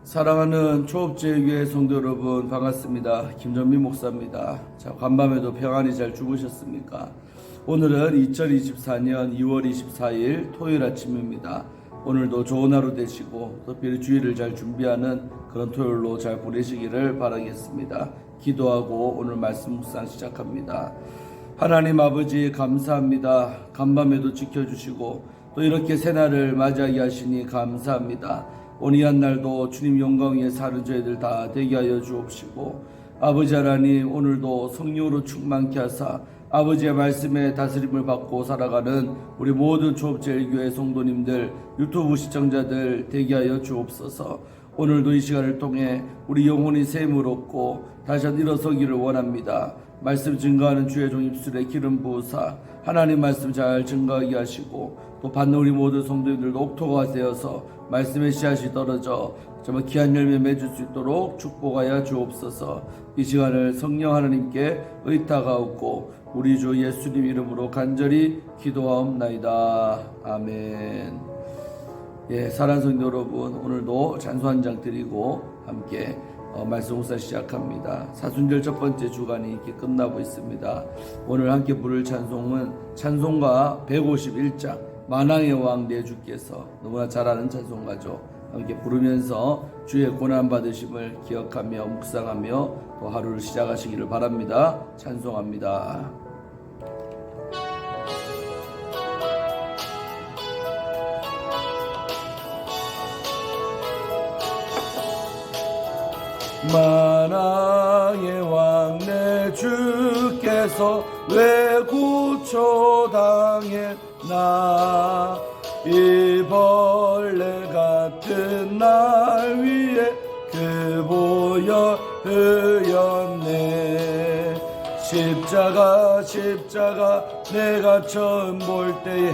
사랑하는 초업제교회 성도 여러분, 반갑습니다. 김전민 목사입니다. 자, 간밤에도 평안히 잘 주무셨습니까? 오늘은 2024년 2월 24일 토요일 아침입니다. 오늘도 좋은 하루 되시고 특별히 주일을 잘 준비하는 그런 토요일로 잘 보내시기를 바라겠습니다. 기도하고 오늘 말씀 묵상 시작합니다. 하나님 아버지 감사합니다. 간밤에도 지켜주시고 또 이렇게 새날을 맞이하게 하시니 감사합니다. 오늘 한 날도 주님 영광 위에 사는 저희들 다 되게 하여 주옵시고, 아버지 하나님 오늘도 성령으로 충만케 하사 아버지의 말씀에 다스림을 받고 살아가는 우리 모든 초업제일교회 성도님들, 유튜브 시청자들 되게 하여 주옵소서. 오늘도 이 시간을 통해 우리 영혼이 샘을 얻고 다시 한번 일어서기를 원합니다. 말씀 증거하는 주의 종 입술에 기름 부으사 하나님 말씀 잘 증거하게 하시고, 또 받는 우리 모든 성도님들도 옥토가 되어서 말씀의 씨앗이 떨어져 정말 귀한 열매 맺을 수 있도록 축복하여 주옵소서. 이 시간을 성령 하나님께 의탁하옵고 우리 주 예수님 이름으로 간절히 기도하옵나이다. 아멘. 사랑하는 성도 여러분, 오늘도 찬송 한 장 드리고 함께 말씀 묵상 시작합니다. 사순절 첫 번째 주간이 이렇게 끝나고 있습니다. 오늘 함께 부를 찬송은 찬송가 151장 만왕의 왕 내 주께서, 너무나 잘 아는 찬송가죠. 함께 부르면서 주의 고난 받으심을 기억하며 묵상하며 또 하루를 시작하시기를 바랍니다. 찬송합니다. 만왕의 왕 내 주께서 왜 구초당했나, 이 벌레 같은 날 위에 그 보혈 흘렸네. 십자가 내가 처음 볼 때에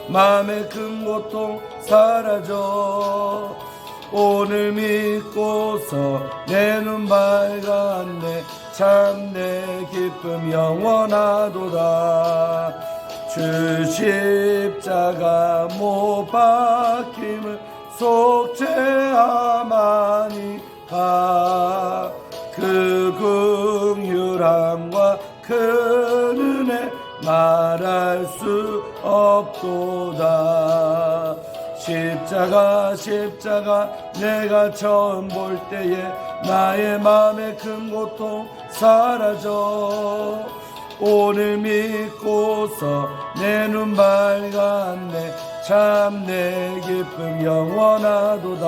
마음의 큰 고통 사라져. 오늘 믿고서 내 눈 밝았네. 참 내 기쁨 영원하도다. 주 십자가 못 박힘을 속죄하마니까, 그 긍휼함과 그 은혜 말할 수 없도다. 십자가 내가 처음 볼 때에 나의 마음의 큰 고통 사라져. 오늘 믿고서 내 눈 밝았네. 참 내 기쁨 영원하도다.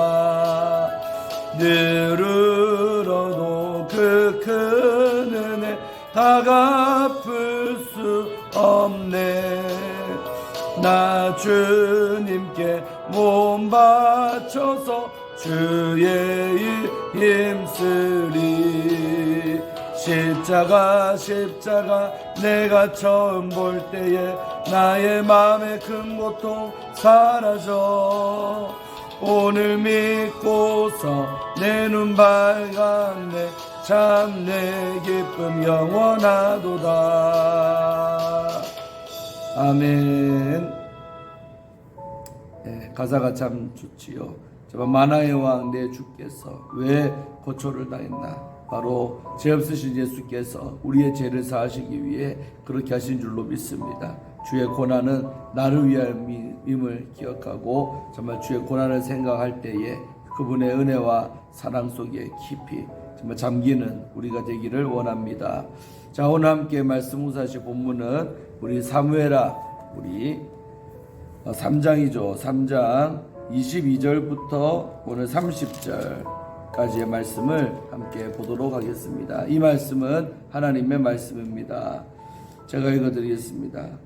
늘 울어도 그 큰 은혜 다 갚을 수 없네. 나 주님께 몸 바쳐서 주의 일 힘쓰리. 십자가 내가 처음 볼 때에 나의 마음의 큰 고통 사라져. 오늘 믿고서 내 눈 밝았네. 참 내 기쁨 영원하도다. 아멘. 가사가 참 좋지요. 만왕의 왕 내 주께서 왜 고초를 당했나, 바로 죄 없으신 예수께서 우리의 죄를 사하시기 위해 그렇게 하신 줄로 믿습니다. 주의 고난은 나를 위함임을 기억하고 정말 주의 고난을 생각할 때에 그분의 은혜와 사랑 속에 깊이 정말 잠기는 우리가 되기를 원합니다. 자, 오늘 함께 말씀 묵상하실 본문은 우리 사무엘하 우리 3장이죠. 3장 22절부터 오늘 30절까지의 말씀을 함께 보도록 하겠습니다. 이 말씀은 하나님의 말씀입니다. 제가 읽어드리겠습니다.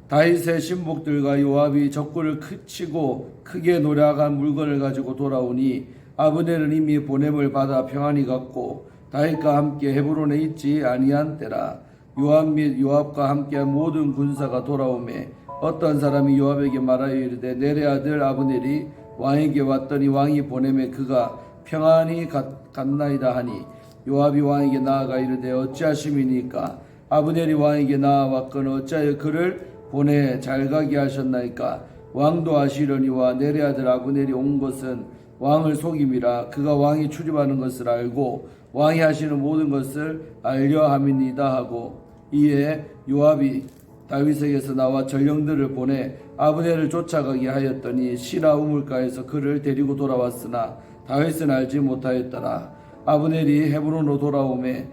다윗의 신복들과 요압이 적군을 치고 크게 노략한 물건을 가지고 돌아오니 아브넬은 이미 보냄을 받아 평안히 갔고 다윗과 함께 헤브론에 있지 아니한 때라. 요압 및 요압과 함께한 모든 군사가 돌아오매 어떤 사람이 요압에게 말하여 이르되 내레 아들 아브넬이 왕에게 왔더니 왕이 보내매 그가 평안히 갔나이다 하니, 요압이 왕에게 나아가 이르되 어찌하심이니까? 아브넬이 왕에게 나아왔거늘 어찌하여 그를 보내 잘 가게 하셨나이까? 왕도 아시려니와 내레 아들 아브넬이 온 것은 왕을 속임이라. 그가 왕이 출입하는 것을 알고 왕이 하시는 모든 것을 알려 함이니이다 하고, 이에 요압이 다윗에게서 나와 전령들을 보내 아브넬을 쫓아가게 하였더니 시라 우물가에서 그를 데리고 돌아왔으나 다윗은 알지 못하였더라. 아브넬이 헤브론으로 돌아오매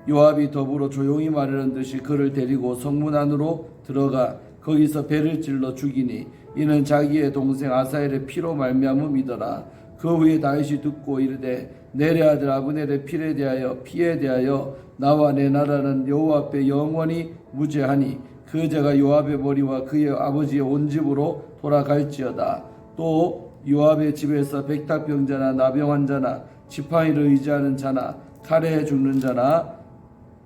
요압이 더불어 조용히 말하는 듯이 그를 데리고 성문 안으로 들어가 거기서 배를 찔러 죽이니 이는 자기의 동생 아사엘의 피로 말미암음이더라. 그 후에 다윗이 듣고 이르되 내레 아들 아브넬의 피에 대하여 나와 내 나라는 여호와 앞에 영원히 무죄하니 그 죄가 요압의 머리와 그의 아버지의 온 집으로 돌아갈지어다. 또 요압의 집에서 백탁병자나 나병 환자나 지팡이를 의지하는 자나 칼에 죽는 자나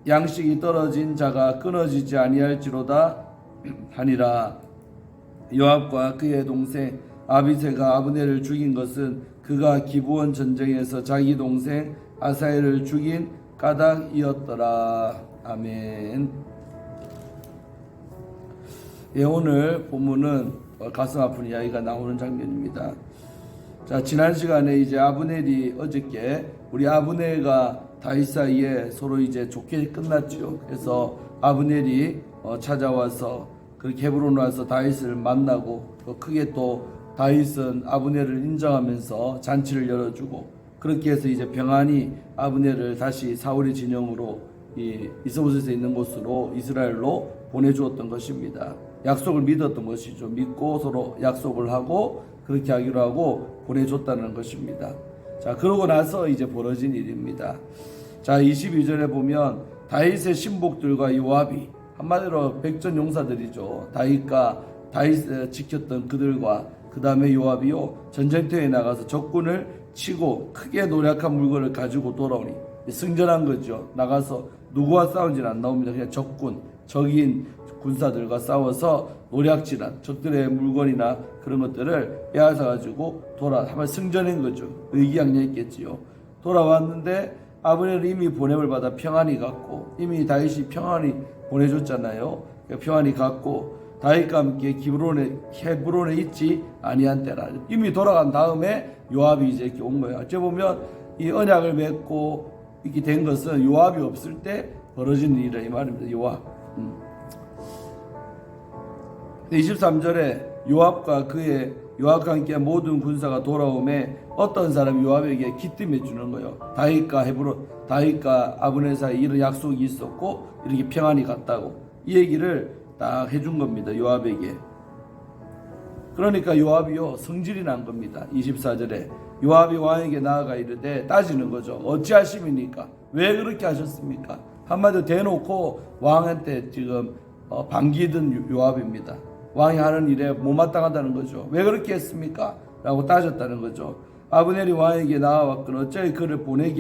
양식이 떨어진 자가 끊어지지 아니할지로다 하니라. 요압과 그의 동생 아비새가 아브넬을 죽인 것은 그가 기브온 전쟁에서 자기 동생 아사엘을 죽인 까닭이었더라. 아멘. 예, 오늘 본문은 가슴 아픈 이야기가 나오는 장면입니다. 자, 지난 시간에 이제 아브넬이 어저께 우리 아브넬과 다윗 사이에 서로 이제 좋게 끝났죠. 그래서 아브넬이 찾아와서 그 헤브론 와서 다윗을 만나고 크게 또 다윗은 아브넬을 인정하면서 잔치를 열어주고 그렇게 해서 이제 평안히 아브넬을 다시 사울의 진영으로 이 이스보셋에 있는 곳으로 이스라엘로 보내주었던 것입니다. 약속을 믿었던 것이죠. 믿고 서로 약속을 하고 그렇게 하기로 하고 보내줬다는 것입니다. 자, 그러고 나서 이제 벌어진 일입니다. 자, 22절에 보면 다윗의 신복들과 요압이 한마디로 백전 용사들이죠. 다윗 지켰던 그들과 그 다음에 요압이요 전쟁터에 나가서 적군을 치고 크게 노력한 물건을 가지고 돌아오니 승전한 거죠. 나가서 누구와 싸운지는 안 나옵니다. 그냥 적인 군사들과 싸워서 노략질한 적들의 물건이나 그런 것들을 빼앗아 가지고 한번 승전한 거죠. 의기양양했겠지요. 돌아왔는데 아브넬은 이미 보냄을 받아 평안히 갔고 이미 다윗이 평안히 보내줬잖아요. 평안히 갔고 다윗과 함께 헤브론에 있지 아니한 때라. 이미 돌아간 다음에 요압이 이제 이렇게 온 거예요. 어째 보면 이 언약을 맺고 이렇게 된 것은 요압이 없을 때 벌어진 일이라 이 말입니다. 요압. 23절에 요압과 함께 모든 군사가 돌아오매 어떤 사람이 요압에게 기뜸해 주는 거예요. 다윗과 아브넬 사이에 이런 약속이 있었고 이렇게 평안히 갔다고 이 얘기를 딱 해준 겁니다. 요압에게. 그러니까 요압이요 성질이 난 겁니다. 24절에 요압이 왕에게 나아가 이르되 따지는 거죠. 어찌하심이니까? 왜 그렇게 하셨습니까? 한마디로 대놓고 왕한테 지금 반기던 요압입니다. 왕이 하는 일에 못마땅하다는 거죠. 왜 그렇게 했습니까? 라고 따졌다는 거죠. 아브넬이 왕에게 나와왔거늘 어찌 그를 보내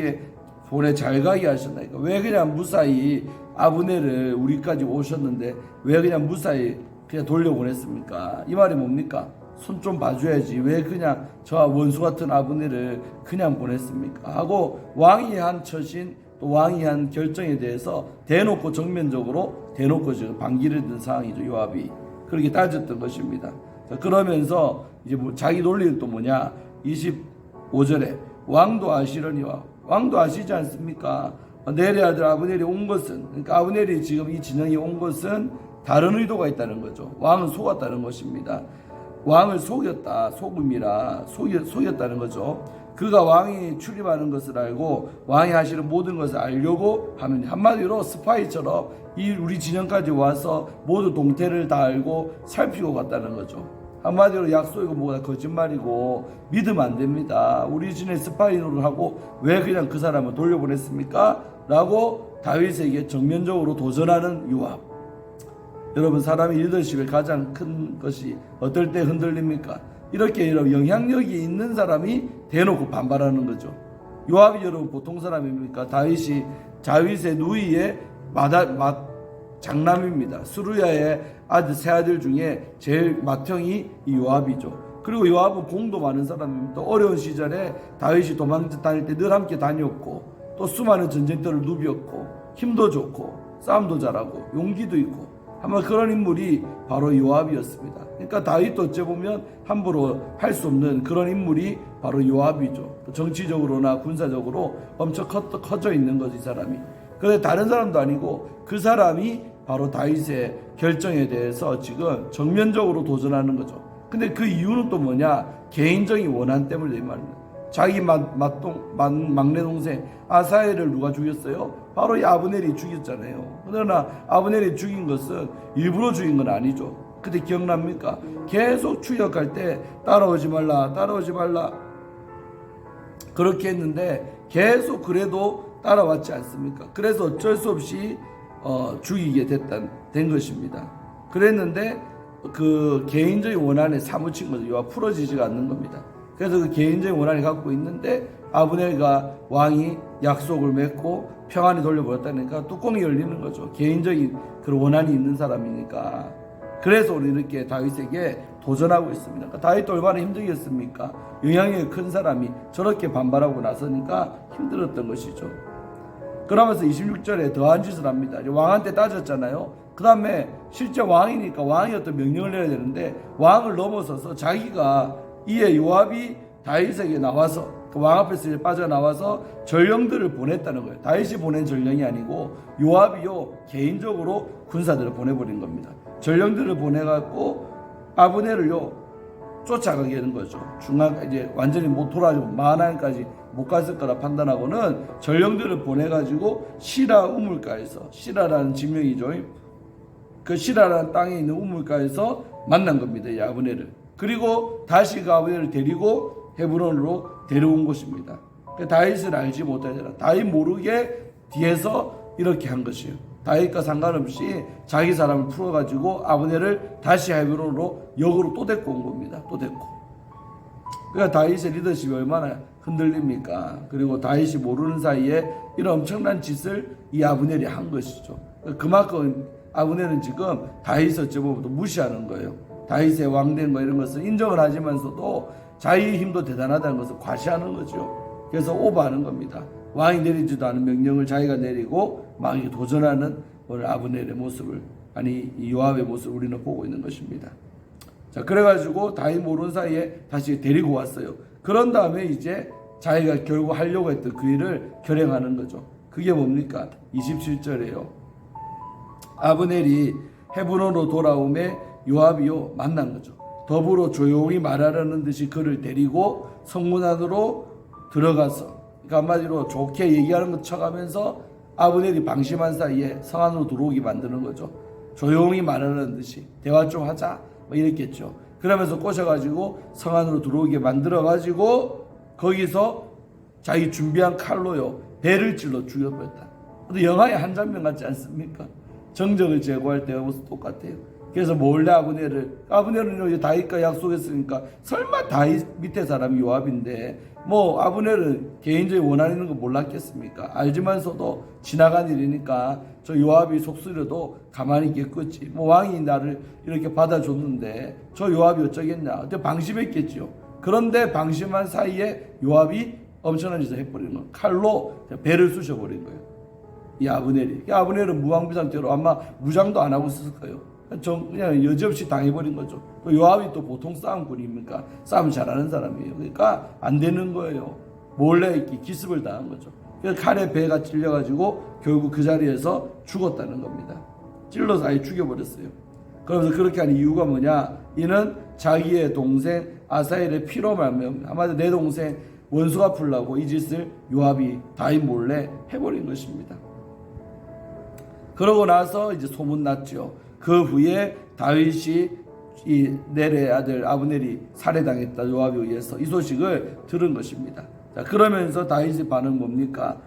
잘 가게 하셨나이까? 왜 그냥 무사히 아브넬을 우리까지 오셨는데 왜 그냥 무사히 그냥 돌려보냈습니까? 이 말이 뭡니까? 손 좀 봐줘야지. 왜 그냥 저와 원수 같은 아브넬을 그냥 보냈습니까? 하고 왕이 한 처신 또 왕이 한 결정에 대해서 대놓고 정면적으로 지금 반기를 든 상황이죠. 요압이 그렇게 따졌던 것입니다. 자, 그러면서 이제 자기 논리는 또 뭐냐? 25절에 왕도 아시려니와 왕도 아시지 않습니까? 넬의 아들 아브넬이 온 것은, 그러니까 아브넬이 지금 이 진영에 온 것은 다른 의도가 있다는 거죠. 왕은 속았다는 것입니다. 왕을 속였다는 거죠. 그가 왕이 출입하는 것을 알고 왕이 하시는 모든 것을 알려고 하면 한마디로 스파이처럼 우리 진영까지 와서 모든 동태를 다 알고 살피고 갔다는 거죠. 한마디로 약속이고 뭐가 거짓말이고 믿으면 안 됩니다. 우리 진영에 스파이 노릇하고 왜 그냥 그 사람을 돌려보냈습니까? 라고 다윗에게 정면적으로 도전하는 요압. 여러분, 사람의 리더십의 가장 큰 것이 어떨 때 흔들립니까? 이렇게 영향력이 있는 사람이 대놓고 반발하는 거죠. 요압이 여러분 보통 사람입니까? 다윗의 누이의 장남입니다. 수루야의 세 아들 중에 제일 맏형이 이 요압이죠. 그리고 요압은 공도 많은 사람입니다. 어려운 시절에 다윗이 도망 다닐 때 늘 함께 다녔고 또 수많은 전쟁터를 누볐고 힘도 좋고 싸움도 잘하고 용기도 있고 아마 그런 인물이 바로 요압이었습니다. 그러니까 다윗도 어째 보면 함부로 할 수 없는 그런 인물이 바로 요압이죠. 정치적으로나 군사적으로 엄청 커져 있는 거지, 이 사람이. 그런데 다른 사람도 아니고 그 사람이 바로 다윗의 결정에 대해서 지금 정면적으로 도전하는 거죠. 근데 그 이유는 또 뭐냐? 개인적인 원한 때문에 이 말입니다. 자기 막내 동생 아사엘을 누가 죽였어요? 바로 이 아브넬이 죽였잖아요. 그러나 아브넬이 죽인 것은 일부러 죽인 건 아니죠. 그때 기억납니까? 계속 추격할 때 따라오지 말라 그렇게 했는데 계속 그래도 따라왔지 않습니까? 그래서 어쩔 수 없이 죽이게 된 것입니다. 그랬는데 그 개인적인 원한에 사무친 거죠. 이와 풀어지지가 않는 겁니다. 그래서 그 개인적인 원한을 갖고 있는데 아브넬과 왕이 약속을 맺고 평안히 돌려버렸다니까 뚜껑이 열리는 거죠. 개인적인 그런 원한이 있는 사람이니까. 그래서 우리 이렇게 다윗에게 도전하고 있습니다. 그러니까 다윗도 얼마나 힘들겠습니까? 영향력이 큰 사람이 저렇게 반발하고 나서니까 힘들었던 것이죠. 그러면서 26절에 더한 짓을 합니다. 왕한테 따졌잖아요. 그 다음에 실제 왕이니까 왕이 어떤 명령을 내려야 되는데 왕을 넘어서서 자기가 이에 요압이 다윗에게 나와서 그 왕 앞에서 빠져나와서 전령들을 보냈다는 거예요. 다윗이 보낸 전령이 아니고 요압이요 개인적으로 군사들을 보내버린 겁니다. 전령들을 보내갖고 아브넬을요 쫓아가게 하는 거죠. 이제 완전히 못 돌아가지고 마하나임까지 못 갔을 거라 판단하고는 전령들을 보내가지고 시라 우물가에서, 시라라는 지명이죠. 그 시라라는 땅에 있는 우물가에서 만난 겁니다. 이 아브넬을. 그리고 다시 그 아브넬을 데리고 헤브론으로 데려온 것입니다. 다윗을 알지 못하잖아. 다윗 모르게 뒤에서 이렇게 한 것이에요. 다윗과 상관없이 자기 사람을 풀어가지고 아브넬을 다시 헤브론으로 역으로 또 데리고 온 겁니다. 또 데리고. 그러니까 다윗의 리더십이 얼마나 흔들립니까? 그리고 다윗이 모르는 사이에 이런 엄청난 짓을 이 아브넬이 한 것이죠. 그만큼 아브넬은 지금 다윗을 어쩌고부터 무시하는 거예요. 다윗의 왕된 거 이런 것을 인정을 하지만서도 자기 힘도 대단하다는 것을 과시하는 거죠. 그래서 오버하는 겁니다. 왕이 내리지도 않은 명령을 자기가 내리고 막 도전하는 오늘 아브넬의 모습을, 아니 요압의 모습을 우리는 보고 있는 것입니다. 자, 그래가지고 다윗 모르는 사이에 다시 데리고 왔어요. 그런 다음에 이제 자기가 결국 하려고 했던 그 일을 결행하는 거죠. 그게 뭡니까? 27절에요. 아브넬이 헤브론으로 돌아오매 요압이요 만난 거죠. 더불어 조용히 말하려는 듯이 그를 데리고 성문 안으로 들어가서, 그러니까 한마디로 좋게 얘기하는 것 쳐가면서 아브넬이 방심한 사이에 성 안으로 들어오게 만드는 거죠. 조용히 말하려는 듯이 대화 좀 하자 뭐 이랬겠죠. 그러면서 꼬셔가지고 성 안으로 들어오게 만들어가지고 거기서 자기 준비한 칼로요 배를 찔러 죽여버렸다. 영화의 한 장면 같지 않습니까? 정적을 제거할 때와 모습 똑같아요. 그래서 몰래 아브넬은 이제 다윗과 약속했으니까 설마 다윗 밑에 사람이 요압인데 뭐 아브넬은 개인적인 원한 있는 거 몰랐겠습니까? 알지만서도 지나간 일이니까 저 요압이 속쓰려도 가만히 있겠겠지. 뭐 왕이 나를 이렇게 받아줬는데 저 요압이 어쩌겠냐. 그때 방심했겠지요. 그런데 방심한 사이에 요압이 엄청난 짓을 해버리는 거예요. 칼로 배를 쑤셔버린 거예요. 이 아브넬이. 아브넬은 무방비 상태로 아마 무장도 안 하고 있었을 거예요. 그냥 여지없이 당해버린 거죠. 요압이 또 보통 싸움꾼입니까? 싸움 잘하는 사람이에요. 그러니까 안 되는 거예요. 몰래 기습을 당한 거죠. 그래서 칼에 배가 찔려가지고 결국 그 자리에서 죽었다는 겁니다. 찔러서 아예 죽여버렸어요. 그러면서 그렇게 한 이유가 뭐냐? 이는 자기의 동생 아사엘의 피로 말미암아 한마디로 내 동생 원수 갚으려고 이 짓을 요압이 다윗 몰래 해버린 것입니다. 그러고 나서 이제 소문났죠. 그 후에 다윗이 이 넬의 아들 아브넬이 살해당했다 요압에 의해서 이 소식을 들은 것입니다. 자, 그러면서 다윗의 반응 뭡니까?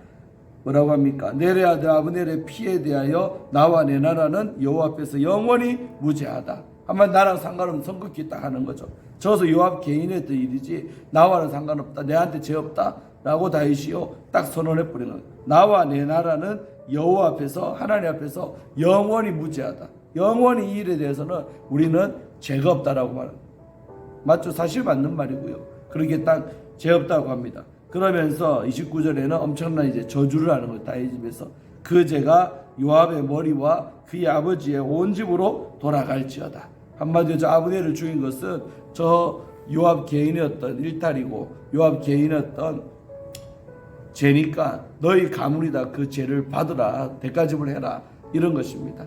뭐라고 합니까? 넬의 아들 아브넬의 피에 대하여 나와 내 나라는 여호와 앞에서 영원히 무죄하다. 한마디 나랑 상관없는 선긋기 딱 하는 거죠. 저서 요압 개인의 일이지 나와는 상관없다. 내한테 죄 없다. 라고 다윗이요 딱 선언해 버리는 거예요. 나와 내 나라는 여호와 앞에서 하나님 앞에서 영원히 무죄하다. 영원히 이 일에 대해서는 우리는 죄가 없다라고 말합니다. 맞죠? 사실 맞는 말이고요. 그렇게 딱 죄 없다고 합니다. 그러면서 29절에는 엄청난 이제 저주를 하는 거예요. 다윗 집에서 그 죄가 요압의 머리와 그의 아버지의 온 집으로 돌아갈지어다. 한마디로 저 아브넬을 죽인 것은 저 요압 개인이었던 일탈이고 요압 개인이었던 죄니까 너희 가문이다 그 죄를 받으라 대가집을 해라 이런 것입니다.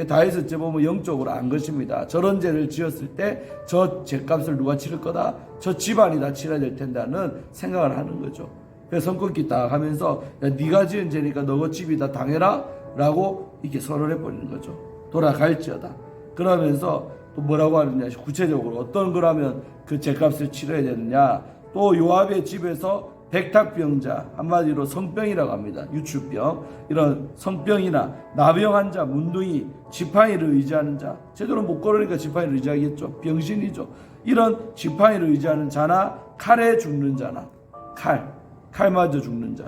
다윗은 어찌 보면 영적으로 안 것입니다. 저런 죄를 지었을 때 저 죄값을 누가 치를 거다? 저 집안이 다 치러야 될 텐다는 생각을 하는 거죠. 그래서 손꼽기 딱 하면서 야, 네가 지은 죄니까 너가 집이 다 당해라 라고 이렇게 선언해 버리는 거죠. 돌아갈지어다. 그러면서 또 뭐라고 하느냐, 구체적으로 어떤 거라면 그 죄값을 치러야 되느냐. 또 요압의 집에서 백탁병자, 한마디로 성병이라고 합니다. 유출병, 이런 성병이나 나병한 자, 문둥이, 지팡이를 의지하는 자, 제대로 못 걸으니까 지팡이를 의지하겠죠. 병신이죠. 이런 지팡이를 의지하는 자나 칼에 죽는 자나, 칼 맞아 죽는 자.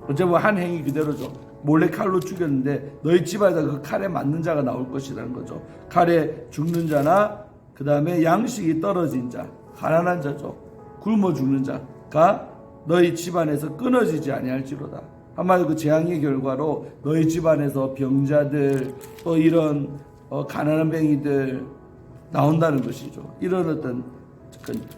어쩌면 한 행위 그대로죠. 몰래 칼로 죽였는데 너희 집안에다 그 칼에 맞는 자가 나올 것이라는 거죠. 칼에 죽는 자나 그 다음에 양식이 떨어진 자, 가난한 자죠. 굶어 죽는 자가 너희 집안에서 끊어지지 아니할지로다. 한마디로 그 재앙의 결과로 너희 집안에서 병자들 또 이런 가난한 뱅이들 나온다는 것이죠. 이런 어떤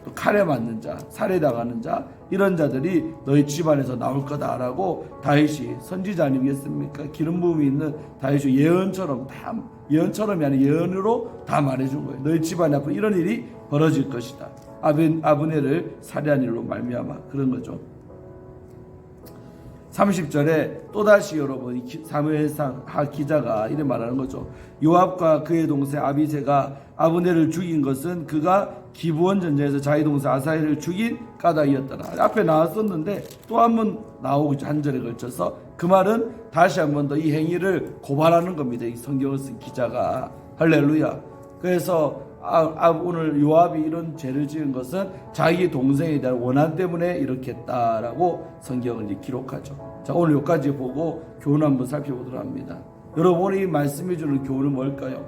또 칼에 맞는 자, 살해당하는 자, 이런 자들이 너희 집안에서 나올 거다라고 다윗이 선지자 아니겠습니까? 기름 부음이 있는 다윗이 예언처럼이 아니라 예언으로 다 말해준 거예요. 너희 집안에 앞으로 이런 일이 벌어질 것이다. 아브넬을 살해한 일로 말미암아 그런 거죠. 30절에 또다시 여러분 사무엘상 하 기자가 이래 말하는 거죠. 요압과 그의 동생 아비새가 아브넬을 죽인 것은 그가 기브온 전쟁에서 자기 동생 아사헬을 죽인 까닭이었더라. 앞에 나왔었는데 또 한 번 나오고 한 절에 걸쳐서 그 말은 다시 한 번 더 이 행위를 고발하는 겁니다. 이 성경을 쓴 기자가. 할렐루야. 그래서 오늘 요압이 이런 죄를 지은 것은 자기 동생에 대한 원한 때문에 이렇게 했다라고 성경을 이제 기록하죠. 자, 오늘 여기까지 보고 교훈 한번 살펴보도록 합니다. 여러분이 말씀해 주는 교훈은 뭘까요?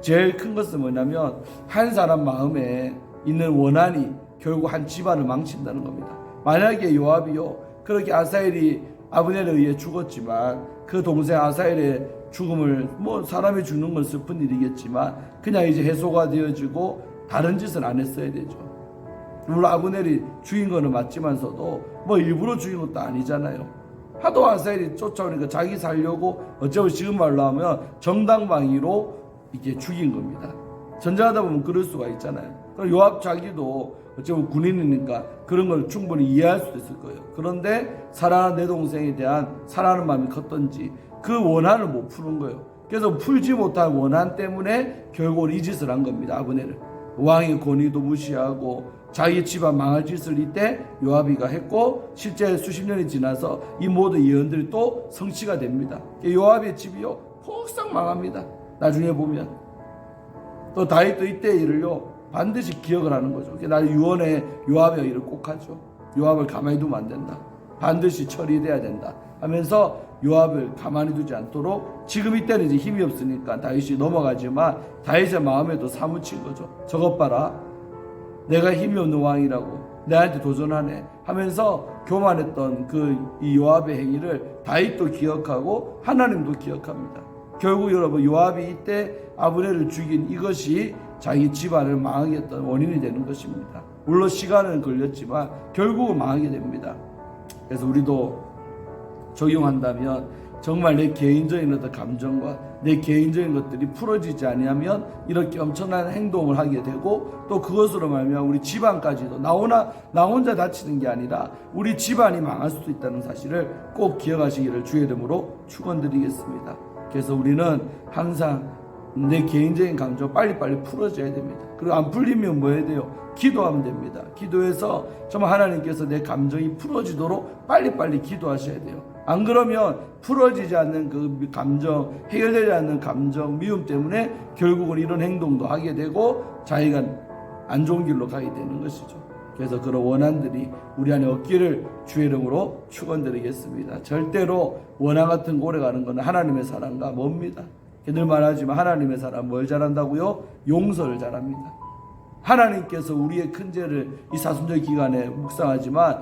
제일 큰 것은 뭐냐면 한 사람 마음에 있는 원한이 결국 한 집안을 망친다는 겁니다. 만약에 요압이요 그렇게 아사헬이 아브넬에 의해 죽었지만 그 동생 아사헬의 죽음을 사람이 죽는 건 슬픈 일이겠지만 그냥 이제 해소가 되어지고 다른 짓은 안 했어야 되죠. 물론 아브넬이 죽인 거는 맞지만서도 일부러 죽인 것도 아니잖아요. 하도 아사헬이 쫓아오니까 자기 살려고 어쩌면 지금 말로 하면 정당방위로 이게 죽인 겁니다. 전쟁하다 보면 그럴 수가 있잖아요. 그럼 요압 자기도 어쩌면 군인이니까 그런 걸 충분히 이해할 수도 있을 거예요. 그런데 사랑하는 내 동생에 대한 사랑하는 마음이 컸던지 그 원한을 못 푸는 거예요. 그래서 풀지 못한 원한 때문에 결국 이 짓을 한 겁니다. 아브넬은 왕의 권위도 무시하고 자기 집안 망할 짓을 이때 요압이가 했고 실제 수십 년이 지나서 이 모든 예언들이 또 성취가 됩니다. 요압의 집이요 폭삭 망합니다. 나중에 보면 또 다윗도 이때 일을요 반드시 기억을 하는 거죠. 나는 유언에 요압의 일을 꼭 하죠. 요압을 가만히 두면 안 된다. 반드시 처리돼야 된다 하면서 요압을 가만히 두지 않도록 지금 이때는 이제 힘이 없으니까 다윗이 넘어가지만 다윗의 마음에도 사무친 거죠. 저것 봐라. 내가 힘이 없는 왕이라고 내한테 도전하네 하면서 교만했던 이 요압의 행위를 다윗도 기억하고 하나님도 기억합니다. 결국 여러분 요압이 이때 아브넬을 죽인 이것이 자기 집안을 망하게 했던 원인이 되는 것입니다. 물론 시간은 걸렸지만 결국은 망하게 됩니다. 그래서 우리도 적용한다면 정말 내 개인적인 어떤 감정과 내 개인적인 것들이 풀어지지 아니하면 이렇게 엄청난 행동을 하게 되고 또 그것으로 말미암아 우리 집안까지도 나 혼자 다치는 게 아니라 우리 집안이 망할 수도 있다는 사실을 꼭 기억하시기를 주의 이름으로 축원드리겠습니다. 그래서 우리는 항상 내 개인적인 감정 빨리빨리 풀어져야 됩니다. 그리고 안 풀리면 뭐 해야 돼요? 기도하면 됩니다. 기도해서 정말 하나님께서 내 감정이 풀어지도록 빨리빨리 기도하셔야 돼요. 안 그러면 풀어지지 않는 그 감정, 해결되지 않는 감정, 미움 때문에 결국은 이런 행동도 하게 되고 자기가 안 좋은 길로 가게 되는 것이죠. 그래서 그런 원한들이 우리 안에 없기를 주의 이름으로 축원드리겠습니다. 절대로 원한 같은 거 오래가는 것은 하나님의 사랑과 멉니다. 늘 말하지만 하나님의 사람 뭘 잘한다고요? 용서를 잘합니다. 하나님께서 우리의 큰 죄를 이 사순절 기간에 묵상하지만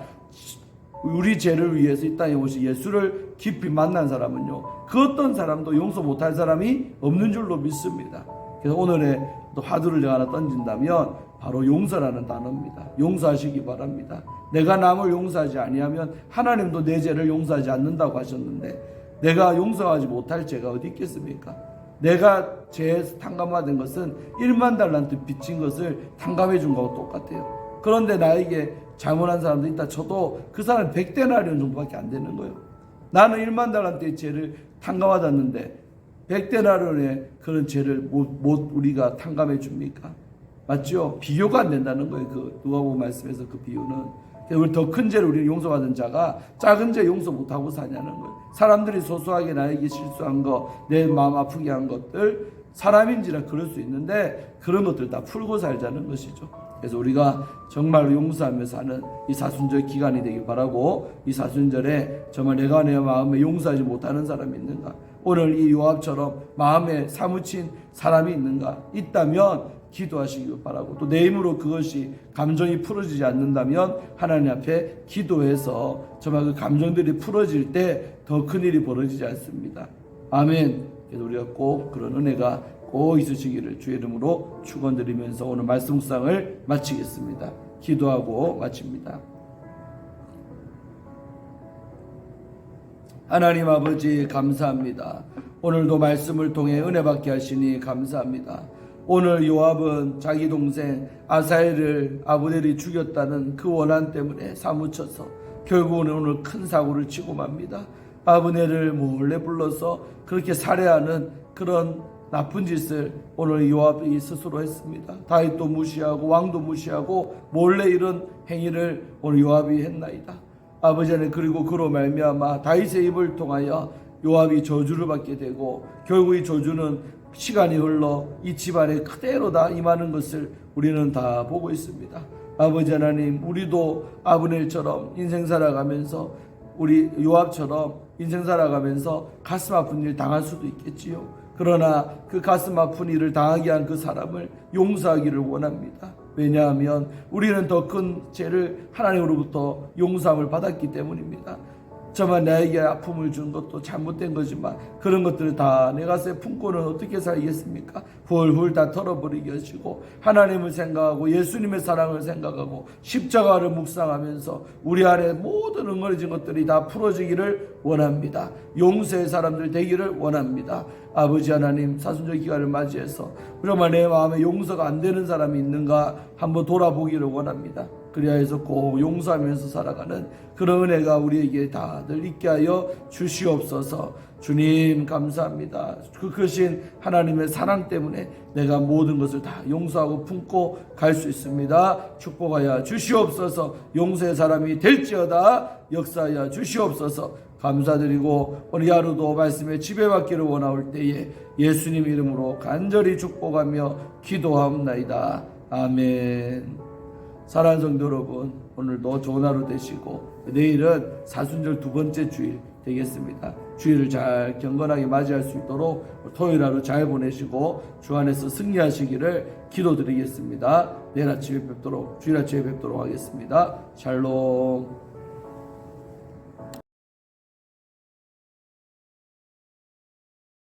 우리 죄를 위해서 이 땅에 오신 예수를 깊이 만난 사람은요 그 어떤 사람도 용서 못할 사람이 없는 줄로 믿습니다. 그래서 오늘의 또 화두를 제가 하나 던진다면 바로 용서라는 단어입니다. 용서하시기 바랍니다. 내가 남을 용서하지 아니하면 하나님도 내 죄를 용서하지 않는다고 하셨는데 내가 용서하지 못할 죄가 어디 있겠습니까? 내가 죄에서 탕감받은 것은 1만 달란트 빚진 것을 탕감해 준 거하고 똑같아요. 그런데 나에게 잘못한 사람도 있다 쳐도 그 사람은 100데나리온 정도밖에 안 되는 거예요. 나는 1만 달란트의 죄를 탕감받았는데 100데나리온의 그런 죄를 못 우리가 탕감해 줍니까? 맞죠? 비교가 안 된다는 거예요. 그 누가복음 말씀에서 그 비유는. 우리 더 큰 죄를 우리는 용서받은 자가 작은 죄 용서 못하고 사냐는 거예요. 사람들이 소소하게 나에게 실수한 거, 내 마음 아프게 한 것들, 사람인지라 그럴 수 있는데 그런 것들 다 풀고 살자는 것이죠. 그래서 우리가 정말 용서하며 사는 이 사순절 기간이 되길 바라고, 이 사순절에 정말 내가 내 마음에 용서하지 못하는 사람이 있는가? 오늘 이 요압처럼 마음에 사무친 사람이 있는가? 있다면 기도하시길 바라고, 또 내 힘으로 그것이 감정이 풀어지지 않는다면 하나님 앞에 기도해서 정말 그 감정들이 풀어질 때 더 큰 일이 벌어지지 않습니다. 아멘. 그래서 우리가 꼭 그런 은혜가 꼭 있으시기를 주의 이름으로 축원드리면서 오늘 말씀 묵상을 마치겠습니다. 기도하고 마칩니다. 하나님 아버지 감사합니다. 오늘도 말씀을 통해 은혜 받게 하시니 감사합니다. 오늘 요압은 자기 동생 아사엘을 아브넬이 죽였다는 그 원한 때문에 사무쳐서 결국은 오늘 큰 사고를 치고 맙니다. 아브넬을 몰래 불러서 그렇게 살해하는 그런 나쁜 짓을 오늘 요압이 스스로 했습니다. 다윗도 무시하고 왕도 무시하고 몰래 이런 행위를 오늘 요압이 했나이다. 아버지 하나님, 그리고 그로 말미암아 다윗의 입을 통하여 요압이 저주를 받게 되고 결국 이 저주는 시간이 흘러 이 집안에 그대로 다 임하는 것을 우리는 다 보고 있습니다. 아버지 하나님, 우리도 아브넬처럼 인생 살아가면서, 우리 요압처럼 인생 살아가면서 가슴 아픈 일 당할 수도 있겠지요. 그러나 그 가슴 아픈 일을 당하게 한 그 사람을 용서하기를 원합니다. 왜냐하면 우리는 더 큰 죄를 하나님으로부터 용서함을 받았기 때문입니다. 저만 나에게 아픔을 준 것도 잘못된 거지만 그런 것들을 다 내 가슴에 품고는 어떻게 살겠습니까? 훌훌 다 털어버리게 하시고 하나님을 생각하고 예수님의 사랑을 생각하고 십자가를 묵상하면서 우리 안에 모든 응어리진 것들이 다 풀어지기를 원합니다. 용서의 사람들 되기를 원합니다. 아버지 하나님, 사순절 기간을 맞이해서 정말 내 마음에 용서가 안 되는 사람이 있는가 한번 돌아보기를 원합니다. 그리하여서 꼭 용서하면서 살아가는 그런 은혜가 우리에게 다들 있게 하여 주시옵소서. 주님 감사합니다. 그 크신 하나님의 사랑 때문에 내가 모든 것을 다 용서하고 품고 갈 수 있습니다. 축복하여 주시옵소서. 용서의 사람이 될지어다 역사하여 주시옵소서. 감사드리고 오늘 하루도 말씀에 지배받기를 원하올 때에 예수님 이름으로 간절히 축복하며 기도하옵나이다. 아멘. 사랑하는 성도 여러분, 오늘도 좋은 하루 되시고 내일은 사순절 두 번째 주일 되겠습니다. 주일을 잘 경건하게 맞이할 수 있도록 토요일 하루 잘 보내시고 주 안에서 승리하시기를 기도드리겠습니다. 내일 아침에 뵙도록, 주일 아침에 뵙도록 하겠습니다. 샬롬.